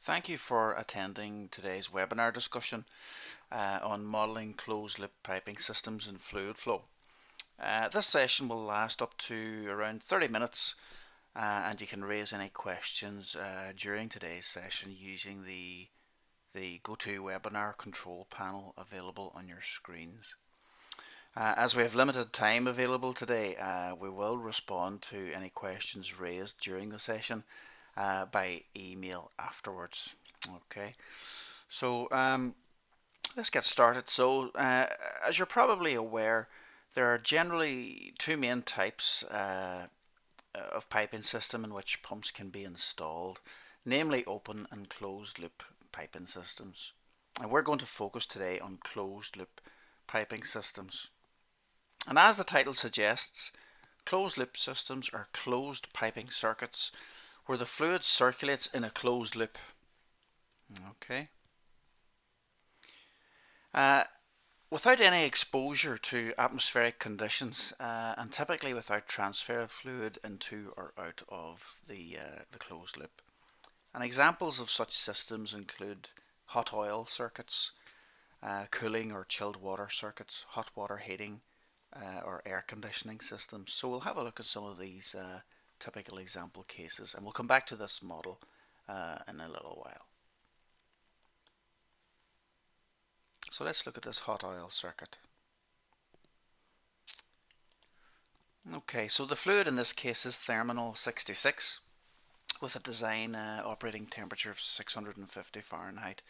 Thank you for attending today's webinar discussion on modelling closed-loop piping systems in FluidFlow. This session will last up to around 30 minutes and you can raise any questions during today's session using the GoToWebinar control panel available on your screens. As we have limited time available today, we will respond to any questions raised during the session by email afterwards. Okay, so let's get started. So as you're probably aware, there are generally two main types of piping system in which pumps can be installed, namely open and closed loop piping systems. And we're going to focus today on closed loop piping systems. And as the title suggests, closed loop systems are closed piping circuits where the fluid circulates in a closed loop. Okay. Without any exposure to atmospheric conditions and typically without transfer of fluid into or out of the closed loop. And examples of such systems include hot oil circuits, cooling or chilled water circuits, hot water heating, or air conditioning systems. So we'll have a look at some of these typical example cases, and we'll come back to this model in a little while. So let's look at this hot oil circuit. Okay, so the fluid in this case is Therminal 66 with a design operating temperature of 650 Fahrenheit,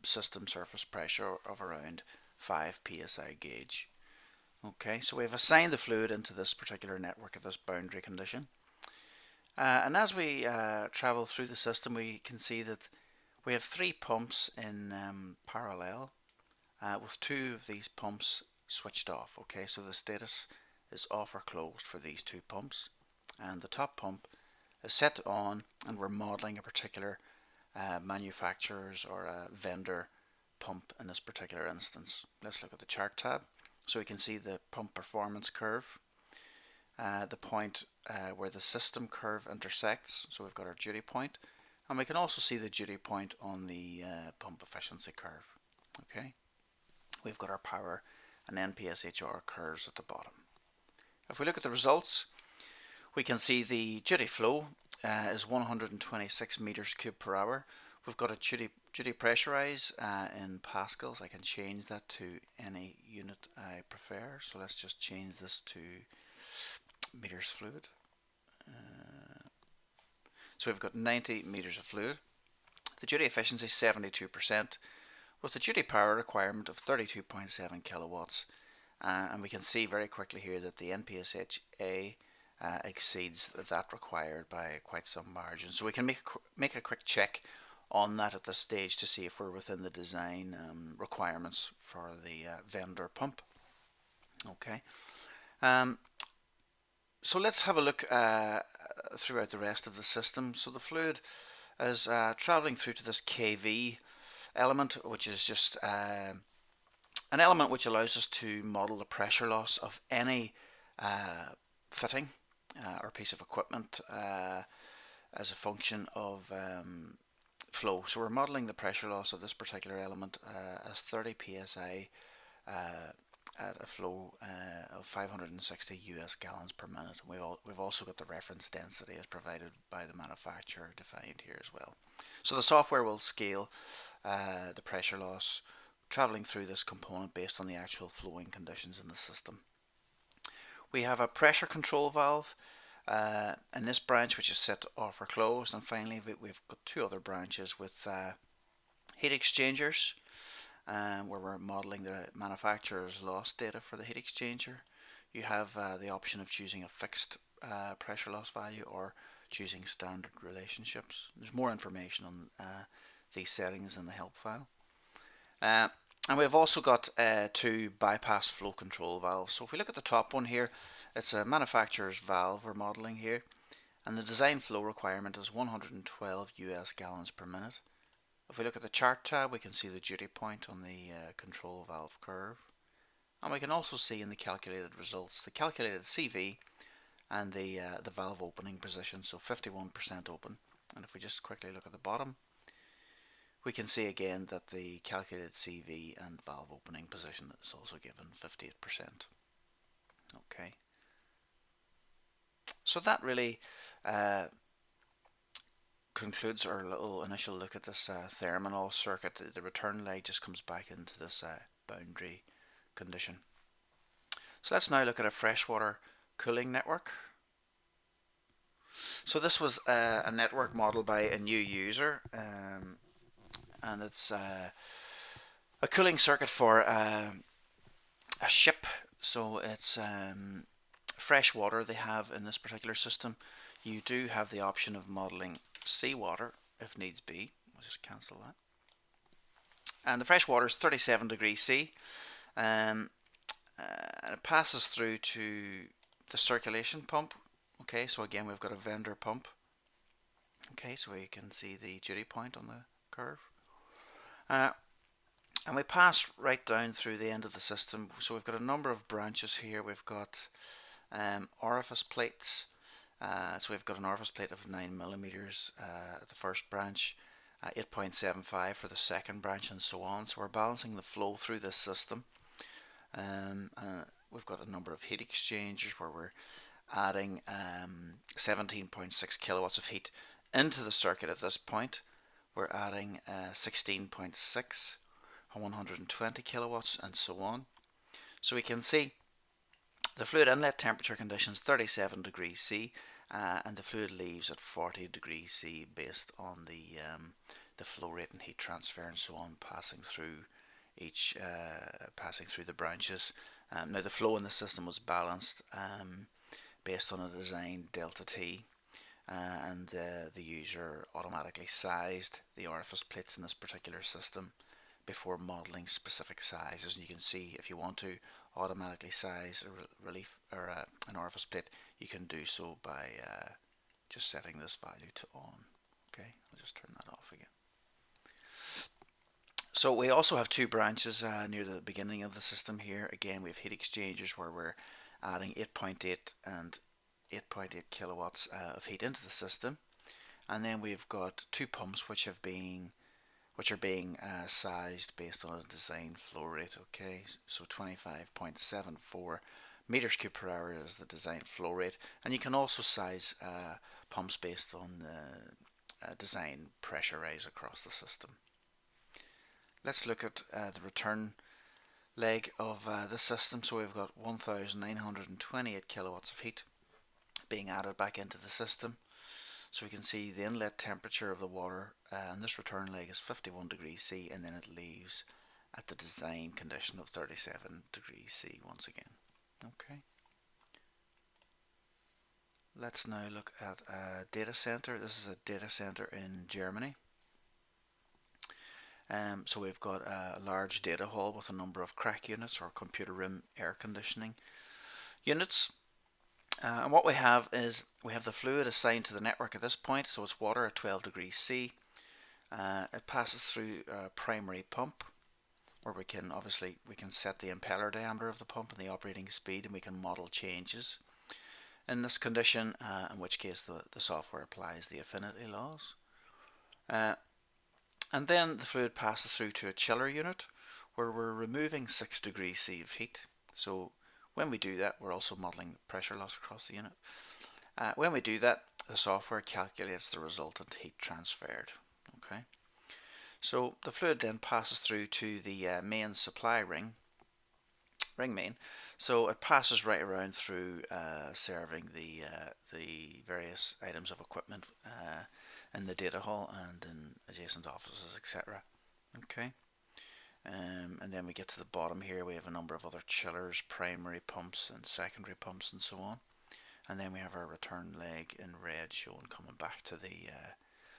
system surface pressure of around 5 psi gauge. Okay, so we've assigned the fluid into this particular network at this boundary condition. And as we travel through the system, we can see that we have three pumps in parallel with two of these pumps switched off. Okay, so the status is off or closed for these two pumps, and the top pump is set on, and we're modeling a particular manufacturer's or a vendor pump in this particular instance. Let's look at the chart tab. So we can see the pump performance curve, the point where the system curve intersects. So we've got our duty point, and we can also see the duty point on the pump efficiency curve. Okay, we've got our power and NPSHR curves at the bottom. If we look at the results, we can see the duty flow is 126 meters cubed per hour. We've got a duty pressurize in pascals. I can change that to any unit I prefer. So let's just change this to meters fluid. So we've got 90 meters of fluid. The duty efficiency is 72%, with the duty power requirement of 32.7 kilowatts. And we can see very quickly here that the NPSHA exceeds that required by quite some margin. So we can make a quick check on that at this stage to see if we're within the design requirements for the vendor pump. Okay. So let's have a look throughout the rest of the system. So the fluid is traveling through to this KV element, which is just an element which allows us to model the pressure loss of any fitting or piece of equipment as a function of flow. So we're modeling the pressure loss of this particular element as 30 psi at a flow of 560 US gallons per minute. We've also got the reference density as provided by the manufacturer defined here as well. So the software will scale the pressure loss traveling through this component based on the actual flowing conditions in the system. We have a pressure control valve in this branch, which is set off or closed, and finally we've got two other branches with heat exchangers where we're modeling the manufacturer's loss data for the heat exchanger. You have the option of choosing a fixed pressure loss value or choosing standard relationships. There's more information on these settings in the help file. And we've also got two bypass flow control valves. So if we look at the top one here, it's a manufacturer's valve we're modeling here, and the design flow requirement is 112 US gallons per minute. If we look at the chart tab, we can see the duty point on the control valve curve, and we can also see in the calculated results the calculated CV and the valve opening position, so 51% open And if we just quickly look at the bottom, we can see again that the calculated CV and valve opening position is also given 58%. Okay, so that really concludes our little initial look at this thermal circuit. The return leg just comes back into this boundary condition. So let's now look at a freshwater cooling network. So this was a network modeled by a new user, and it's a cooling circuit for a ship. So it's fresh water they have in this particular system. You do have the option of modeling seawater if needs be. We'll just cancel that. And the fresh water is 37 degrees C, and it passes through to the circulation pump. Okay, so again we've got a vendor pump. Okay, so you can see the duty point on the curve. And we pass right down through the end of the system. So we've got a number of branches here. We've got orifice plates. So we've got an orifice plate of 9mm at the first branch, 8.75 for the second branch, and so on. So we're balancing the flow through this system. We've got a number of heat exchangers where we're adding 17.6 kilowatts of heat into the circuit at this point. We're adding 16.6 and 120 kilowatts, and so on. So we can see the fluid inlet temperature conditions 37 degrees C, and the fluid leaves at 40 degrees C based on the flow rate and heat transfer and so on passing through the branches. Now the flow in the system was balanced based on a design delta T, and the user automatically sized the orifice plates in this particular system before modeling specific sizes. And you can see if you want to automatically size an orifice plate, you can do so by just setting this value to on. Okay, I'll just turn that off again. So we also have two branches near the beginning of the system here. Again, we have heat exchangers where we're adding 8.8 and 8.8 kilowatts of heat into the system, and then we've got two pumps which are being sized based on a design flow rate. Okay, so 25.74 meters cubed per hour is the design flow rate, and you can also size pumps based on the design pressure rise across the system. Let's look at the return leg of the system. So we've got 1928 kilowatts of heat being added back into the system. So we can see the inlet temperature of the water, and this return leg is 51 degrees C, and then it leaves at the design condition of 37 degrees C once again. Okay. Let's now look at a data center. This is a data center in Germany. So we've got a large data hall with a number of crack units, or computer room air conditioning units. And what we have is we have the fluid assigned to the network at this point. So it's water at 12 degrees C. It passes through a primary pump, where we can set the impeller diameter of the pump and the operating speed, and we can model changes in this condition, in which case the software applies the affinity laws. And then the fluid passes through to a chiller unit, where we're removing 6 degrees C of heat. So when we do that, we're also modeling pressure loss across the unit. When we do that, the software calculates the resultant heat transferred. Okay. So the fluid then passes through to the main supply ring main. So it passes right around through serving the various items of equipment in the data hall and in adjacent offices, etc. Okay. And then we get to the bottom here. We have a number of other chillers, primary pumps and secondary pumps and so on. And then we have our return leg in red shown coming back to the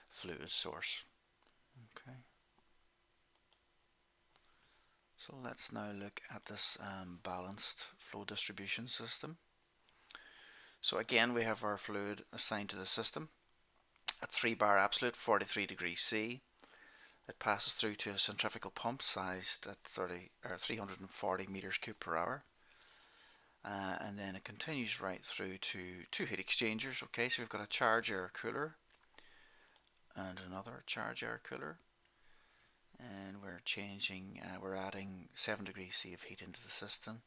fluid source. Okay. So let's now look at this balanced flow distribution system. So again, we have our fluid assigned to the system at 3 bar absolute, 43 degrees C. It passes through to a centrifugal pump sized at 340 meters cubed per hour. And then it continues right through to two heat exchangers. Okay, so we've got a charge air cooler and another charge air cooler, and we're adding 7 degrees C of heat into the system,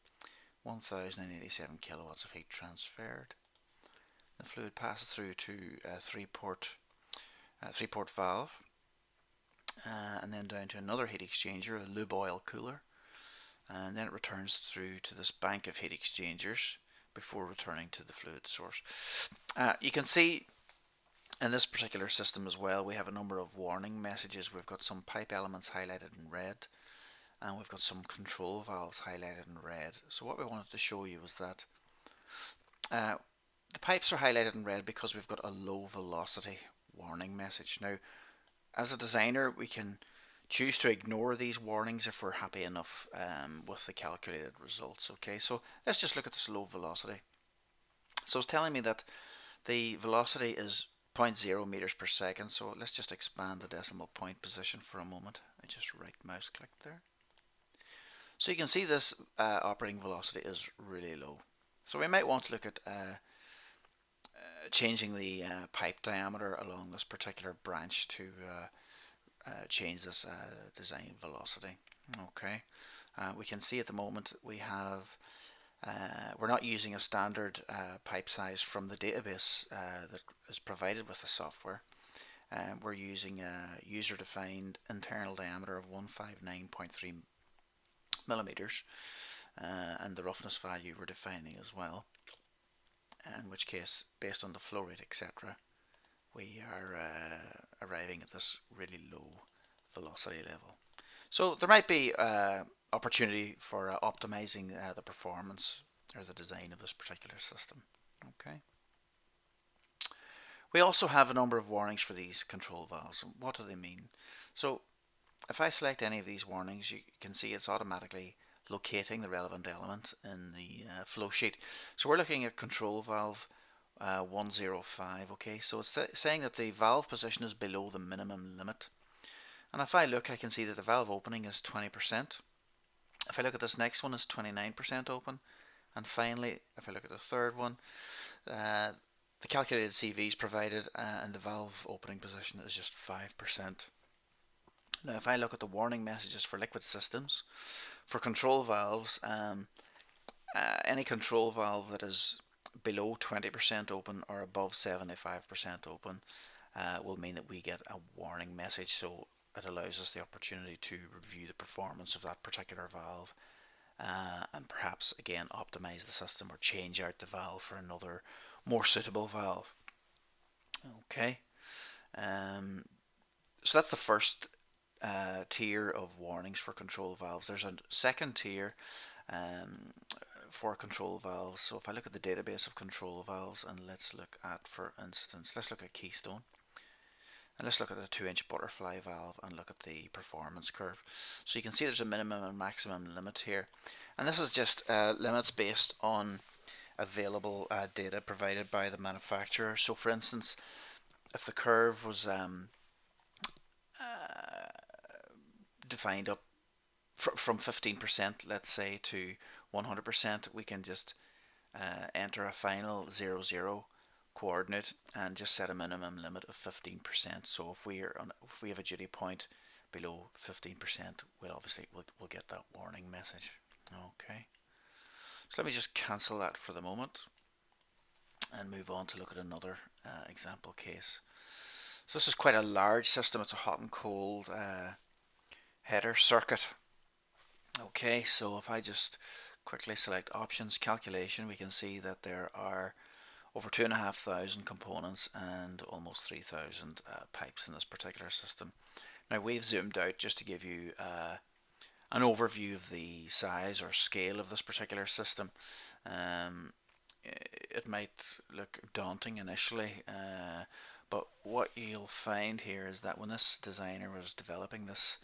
1087 kilowatts of heat transferred. The fluid passes through to a three-port valve, and then down to another heat exchanger, a lube oil cooler, and then it returns through to this bank of heat exchangers before returning to the fluid source. You can see in this particular system as well, we have a number of warning messages. We've got some pipe elements highlighted in red, and we've got some control valves highlighted in red. So what we wanted to show you was that the pipes are highlighted in red because we've got a low velocity warning message. Now, as a designer, we can choose to ignore these warnings if we're happy enough with the calculated results. Okay, so let's just look at this low velocity. So it's telling me that the velocity is 0.0 meters per second. So let's just expand the decimal point position for a moment. I just right mouse click there. So you can see this operating velocity is really low. So we might want to look at changing the pipe diameter along this particular branch to change this design velocity. Okay, we can see at the moment we have we're not using a standard pipe size from the database that is provided with the software. We're using a user-defined internal diameter of 159.3 millimeters, and the roughness value we're defining as well. In which case, based on the flow rate, etc., we are arriving at this really low velocity level. So there might be opportunity for optimizing the performance or the design of this particular system. Okay. We also have a number of warnings for these control valves. What do they mean? So if I select any of these warnings, you can see it's automatically locating the relevant element in the flow sheet. So we're looking at control valve 105. Okay, so it's saying that the valve position is below the minimum limit. And if I look, I can see that the valve opening is 20%. If I look at this next one, it's 29% open. And finally, if I look at the third one, the calculated CVs provided and the valve opening position is just 5%. Now, if I look at the warning messages for liquid systems, for control valves, any control valve that is below 20% open or above 75% open will mean that we get a warning message. So it allows us the opportunity to review the performance of that particular valve and perhaps again optimize the system or change out the valve for another more suitable valve. Okay, so that's the first tier of warnings for control valves. There's a second tier for control valves. So if I look at the database of control valves, and let's look at, for instance, let's look at Keystone, and let's look at the 2-inch butterfly valve and look at the performance curve. So you can see there's a minimum and maximum limit here, and this is just limits based on available data provided by the manufacturer. So for instance, if the curve was defined up from 15%, let's say, to 100%, we can just enter a final 0,0 coordinate and just set a minimum limit of 15%. So if we have a duty point below 15%, we'll get that warning message. Okay. So let me just cancel that for the moment and move on to look at another example case. So this is quite a large system. It's a hot and cold header circuit. Okay, so if I just quickly select options calculation, we can see that there are over 2,500 components and almost 3,000 pipes in this particular system. Now we've zoomed out just to give you an overview of the size or scale of this particular system. It might look daunting initially, but what you'll find here is that when this designer was developing this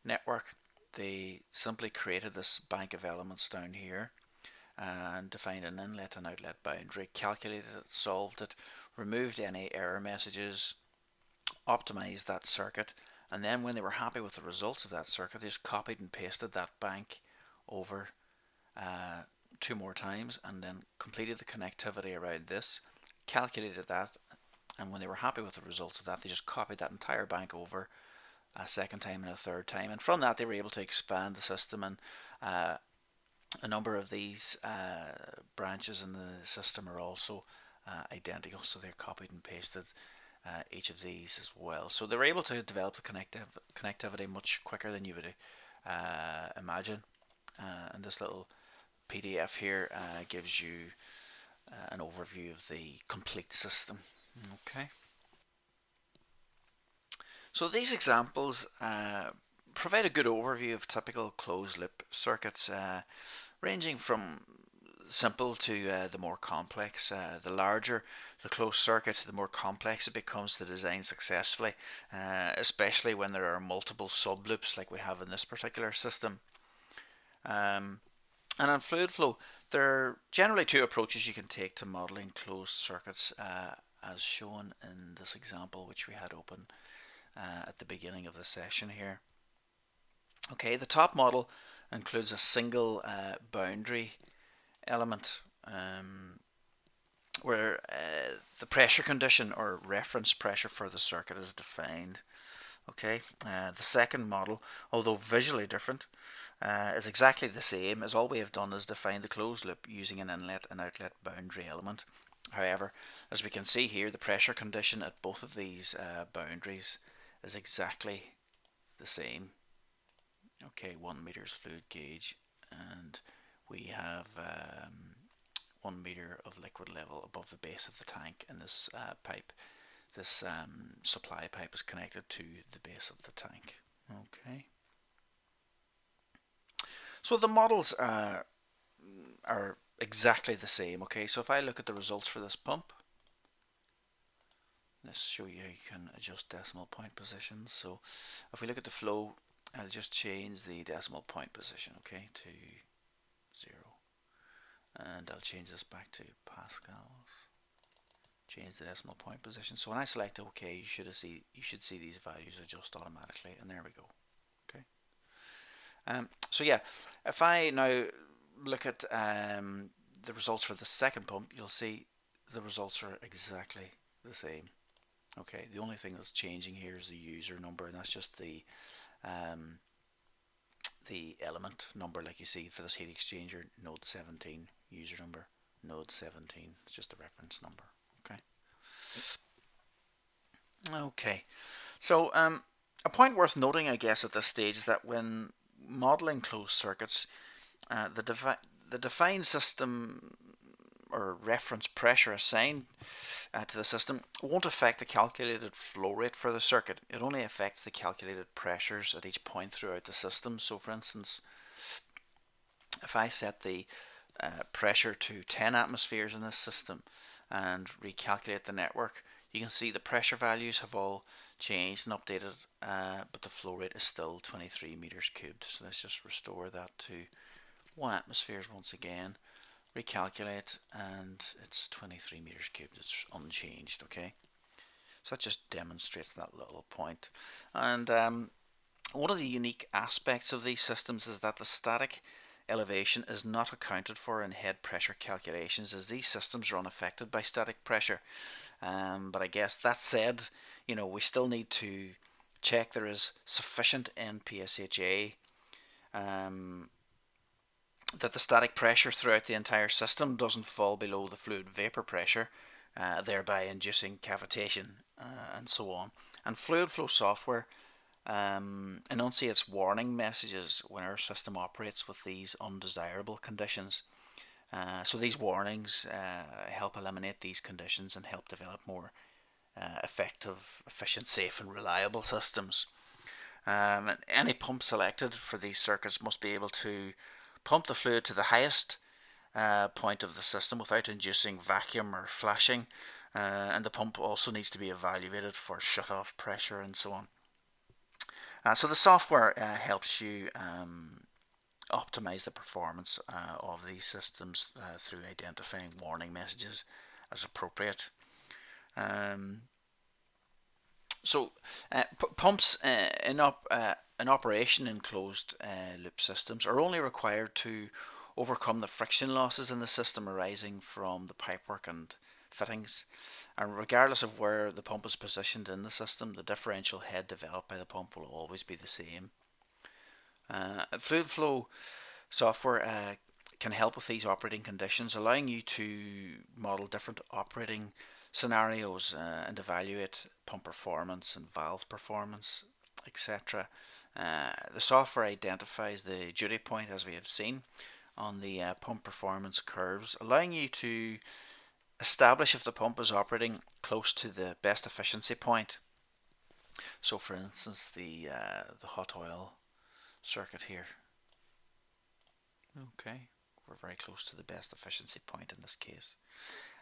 network, they simply created this bank of elements down here and defined an inlet and outlet boundary, calculated it, solved it, removed any error messages, optimized that circuit, and then when they were happy with the results of that circuit, they just copied and pasted that bank over 2 more times and then completed the connectivity around this, calculated that, And when they were happy with the results of that, they just copied that entire bank over a second time and a third time. And from that, they were able to expand the system. And a number of these branches in the system are also identical, so they're copied and pasted each of these as well. So they were able to develop the connectivity much quicker than you would imagine. And this little PDF here gives you an overview of the complete system. Okay. So these examples provide a good overview of typical closed loop circuits, ranging from simple to the more complex. The larger the closed circuit, the more complex it becomes to design successfully, especially when there are multiple sub loops like we have in this particular system. And on FluidFlow, there are generally two approaches you can take to modeling closed circuits, as shown in this example which we had open at the beginning of the session here. Okay, the top model includes a single boundary element where the pressure condition or reference pressure for the circuit is defined. Okay, the second model, although visually different, is exactly the same, as all we have done is define the closed loop using an inlet and outlet boundary element. However, as we can see here, the pressure condition at both of these boundaries is exactly the same. Okay, 1 meters fluid gauge, and we have 1 meter of liquid level above the base of the tank in this pipe. This supply pipe is connected to the base of the tank. Okay. So the models are exactly the same. Okay, so if I look at the results for this pump, let's show you how you can adjust decimal point positions. So if we look at the flow, I'll just change the decimal point position, okay, to 0. And I'll change this back to pascals. Change the decimal point position. So when I select OK, you should see these values adjust automatically, and there we go. Okay. So yeah, if I now look at the results for the second pump, you'll see the results are exactly the same. Okay. The only thing that's changing here is the user number, and that's just the element number, like you see for this heat exchanger, node 17, user number node 17. It's just the reference number. Okay, so a point worth noting, I guess, at this stage is that when modeling closed circuits, the defined system or reference pressure assigned to the system won't affect the calculated flow rate for the circuit. It only affects the calculated pressures at each point throughout the system. So for instance, if I set the pressure to 10 atmospheres in this system and recalculate the network, you can see the pressure values have all changed and updated, but the flow rate is still 23 meters cubed. So let's just restore that to 1 atmospheres once again, recalculate, and it's 23 meters cubed. It's unchanged. Okay, so that just demonstrates that little point. And one of the unique aspects of these systems is that the static elevation is not accounted for in head pressure calculations, as these systems are unaffected by static pressure. But I guess that said, we still need to check there is sufficient NPSHA, that the static pressure throughout the entire system doesn't fall below the fluid vapor pressure, thereby inducing cavitation and so on. And FluidFlow software enunciates warning messages when our system operates with these undesirable conditions. So these warnings help eliminate these conditions and help develop more effective, efficient, safe and reliable systems. And any pump selected for these circuits must be able to pump the fluid to the highest point of the system without inducing vacuum or flashing, and the pump also needs to be evaluated for shut-off pressure and so on. So the software helps you optimize the performance of these systems through identifying warning messages as appropriate. Pumps in operation in closed loop systems are only required to overcome the friction losses in the system arising from the pipework and fittings, and regardless of where the pump is positioned in the system, the differential head developed by the pump will always be the same. FluidFlow software can help with these operating conditions, allowing you to model different operating scenarios and evaluate pump performance and valve performance, etc. The software identifies the duty point, as we have seen, on the pump performance curves, allowing you to establish if the pump is operating close to the best efficiency point. So for instance, the hot oil circuit here. Okay, we're very close to the best efficiency point in this case.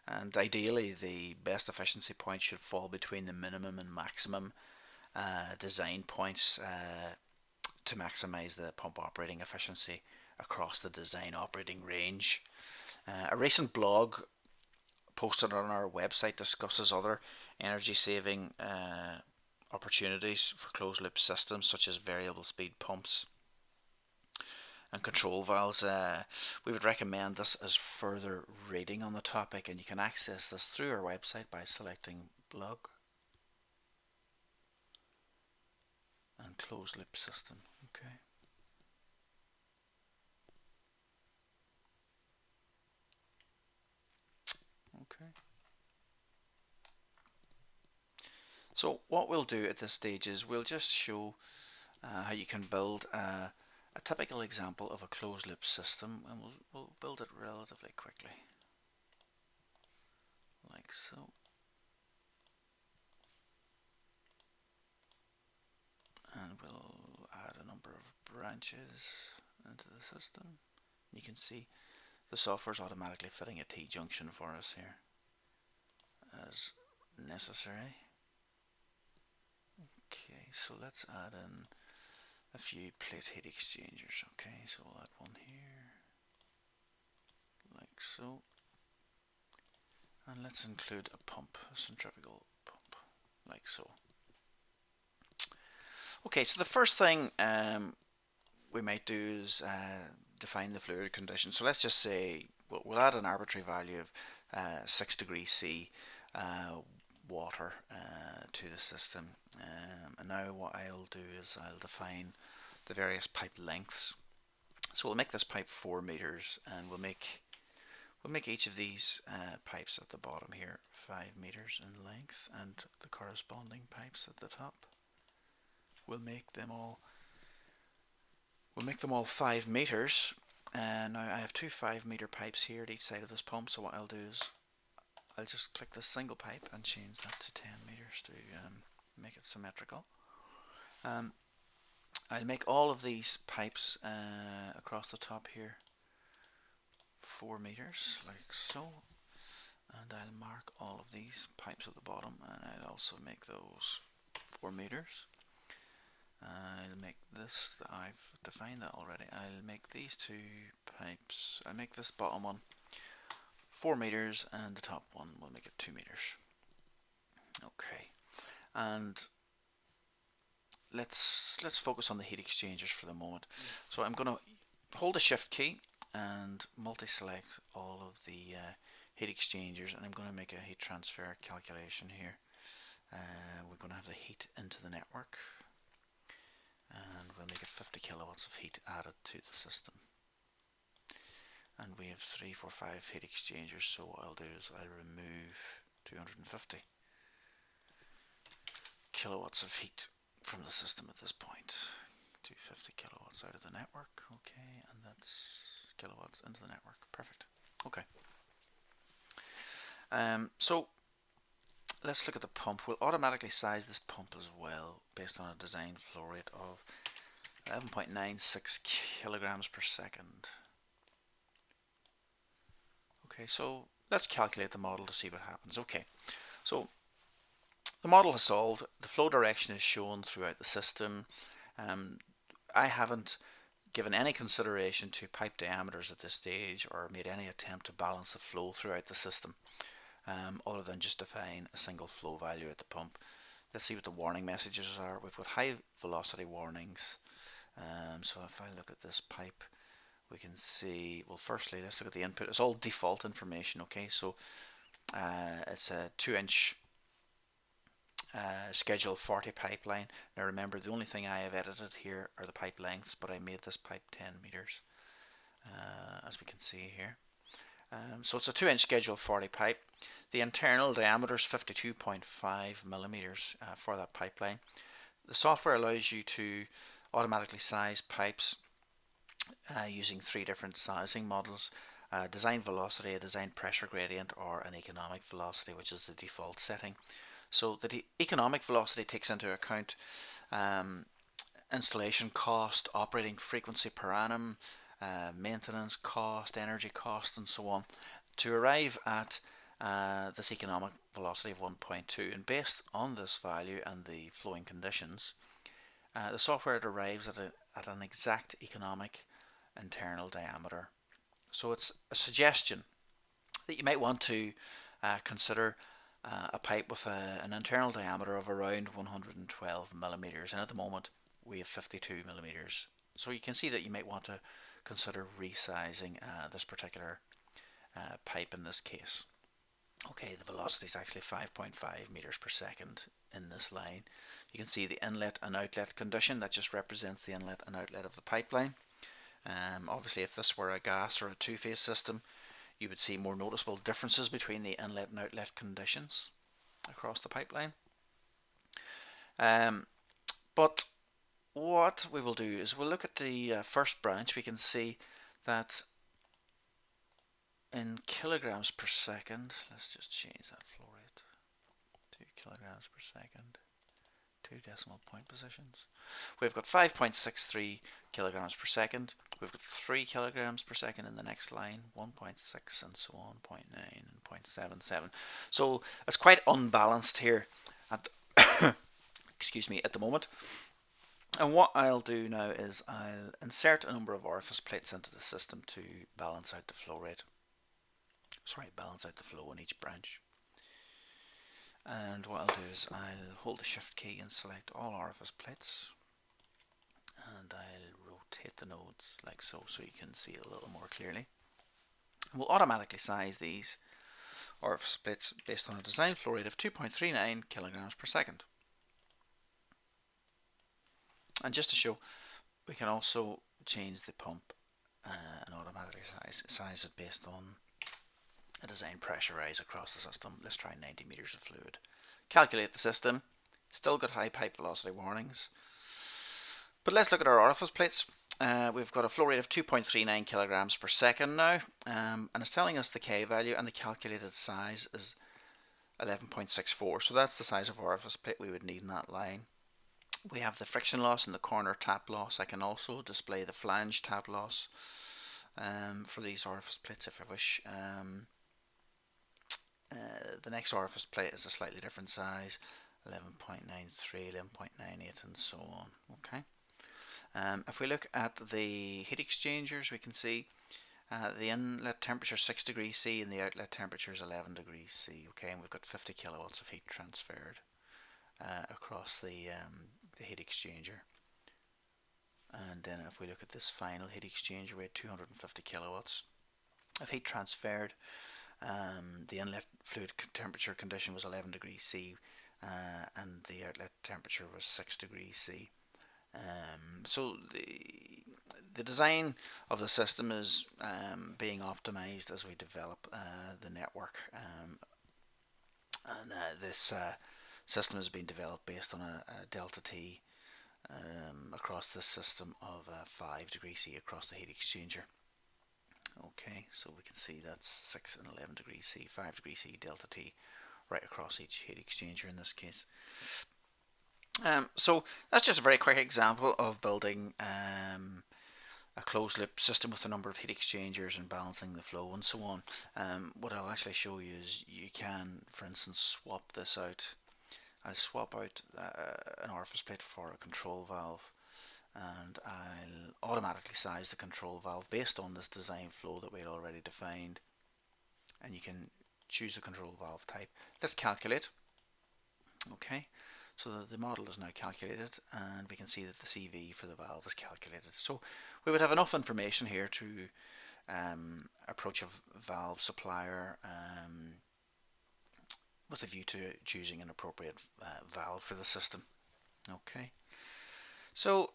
And ideally, the best efficiency point should fall between the minimum and maximum design points to maximize the pump operating efficiency across the design operating range. A recent blog posted on our website discusses other energy saving opportunities for closed loop systems, such as variable speed pumps and control valves. We would recommend this as further reading on the topic, and you can access this through our website by selecting blog and closed loop system. Okay. Okay. So what we'll do at this stage is we'll just show how you can build a typical example of a closed loop system, and we'll build it relatively quickly, like so. And we'll add a number of branches into the system. You can see the software is automatically fitting a T-junction for us here as necessary. Okay, so let's add in a few plate heat exchangers. Okay, so we'll add one here, like so. And let's include a pump, a centrifugal pump, like so. Okay, so the first thing we might do is define the fluid condition. So let's just say we'll add an arbitrary value of 6 degrees C water to the system. And now what I'll do is I'll define the various pipe lengths. So we'll make this pipe 4 meters, and we'll make each of these pipes at the bottom here 5 meters in length, and the corresponding pipes at the top. We'll make them all 5 meters. And now I have two 5 meter pipes here at each side of this pump. So what I'll do is I'll just click this single pipe and change that to 10 meters to make it symmetrical. I'll make all of these pipes across the top here 4 meters, like so. And I'll mark all of these pipes at the bottom, and I'll also make those 4 meters. I'll make this, I've defined that already. I'll make these two pipes, I'll make this bottom one 4 meters, and the top one will make it 2 meters. Okay, and let's focus on the heat exchangers for the moment. So I'm going to hold the shift key and multi-select all of the heat exchangers, and I'm going to make a heat transfer calculation here. We're going to have the heat into the network, and we'll make it 50 kilowatts of heat added to the system. And we have 3, 4, 5 heat exchangers, so what I'll do is I'll remove 250 kilowatts of heat from the system at this point. 250 kilowatts out of the network, okay, and that's kilowatts into the network. Perfect. Okay. So let's look at the pump. We'll automatically size this pump as well based on a design flow rate of 11.96 kilograms per second. Okay, so let's calculate the model to see what happens. Okay, so the model is solved. The flow direction is shown throughout the system. I haven't given any consideration to pipe diameters at this stage or made any attempt to balance the flow throughout the system, other than just define a single flow value at the pump. Let's see what the warning messages are. We've got high velocity warnings. So if I look at this pipe, we can see, well, firstly, let's look at the input. It's all default information, okay? So It's a 2-inch schedule 40 pipeline. Now remember, the only thing I have edited here are the pipe lengths, but I made this pipe 10 meters, as we can see here. So it's a 2-inch schedule 40 pipe. The internal diameter is 52.5 millimeters for that pipeline. The software allows you to automatically size pipes using 3 different sizing models: design velocity, a design pressure gradient, or an economic velocity, which is the default setting. So the economic velocity takes into account installation cost, operating frequency per annum, maintenance cost, energy cost, and so on, to arrive at this economic velocity of 1.2. And based on this value and the flowing conditions, the software arrives at an exact economic internal diameter. So it's a suggestion that you might want to consider a pipe with an internal diameter of around 112 millimeters, and at the moment we have 52 millimeters. So you can see that you might want to consider resizing this particular pipe in this case. Okay, the velocity is actually 5.5 meters per second in this line. You can see the inlet and outlet condition. That just represents the inlet and outlet of the pipeline. Obviously, if this were a gas or a two-phase system, you would see more noticeable differences between the inlet and outlet conditions across the pipeline. But what we will do is we'll look at the first branch. We can see that in kilograms per second, let's just change that flow rate, 2 kilograms per second, 2 decimal point positions. We've got 5.63 kilograms per second. We've got 3 kilograms per second in the next line, 1.6 and so on, 0.9 and 0.77. So it's quite unbalanced here at the excuse me, at the moment. And what I'll do now is I'll insert a number of orifice plates into the system to balance out the flow rate. Balance out the flow in each branch. And what I'll do is I'll hold the shift key and select all orifice plates, and I'll rotate the nodes like so you can see it a little more clearly. We'll automatically size these orifice plates based on a design flow rate of 2.39 kilograms per second. And just to show, we can also change the pump and automatically size it based on a design pressure rise across the system. Let's try 90 meters of fluid. Calculate the system. Still got high pipe velocity warnings. But let's look at our orifice plates. We've got a flow rate of 2.39 kilograms per second now, and it's telling us the K value, and the calculated size is 11.64. So that's the size of orifice plate we would need in that line. We have the friction loss and the corner tap loss. I can also display the flange tap loss for these orifice plates if I wish. The next orifice plate is a slightly different size, 11.93, 11.98 and so on. Okay. If we look at the heat exchangers, we can see the inlet temperature is 6 degrees C and the outlet temperature is 11 degrees C. Okay, and we've got 50 kilowatts of heat transferred across the heat exchanger. And then if we look at this final heat exchanger, we had 250 kilowatts of heat transferred. The inlet fluid temperature condition was 11 degrees C and the outlet temperature was 6 degrees C. So the design of the system is being optimized as we develop the network, and this system has been developed based on a delta T across this system of 5 degrees C across the heat exchanger. Okay, so we can see that's 6 and 11 degrees C, 5 degrees C delta T right across each heat exchanger in this case. So that's just a very quick example of building a closed loop system with a number of heat exchangers and balancing the flow and so on. What I'll actually show you is you can, for instance, swap this out. I'll swap out an orifice plate for a control valve, and I'll automatically size the control valve based on this design flow that we had already defined, and you can choose the control valve type. Let's calculate. Okay, so the model is now calculated, and we can see that the CV for the valve is calculated. So we would have enough information here to approach a valve supplier with a view to choosing an appropriate valve for the system. Okay, so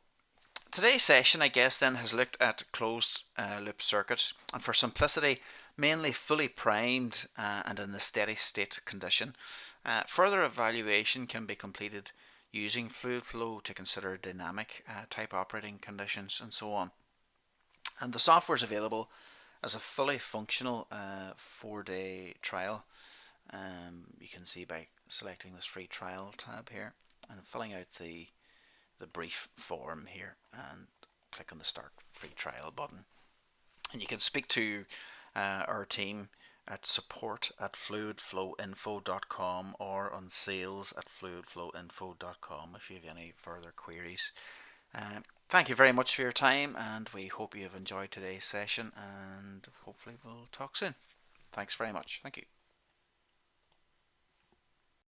today's session, I guess, then has looked at closed loop circuits, and for simplicity, mainly fully primed and in the steady state condition. Further evaluation can be completed using FluidFlow to consider dynamic type operating conditions and so on. And the software is available as a fully functional 4-day trial. You can see by selecting this free trial tab here and filling out the brief form here and click on the start free trial button, and you can speak to our team at support@fluidflowinfo.com or on sales@fluidflowinfo.com if you have any further queries. Thank you very much for your time, and we hope you have enjoyed today's session, and hopefully we'll talk soon. Thanks very much. Thank you.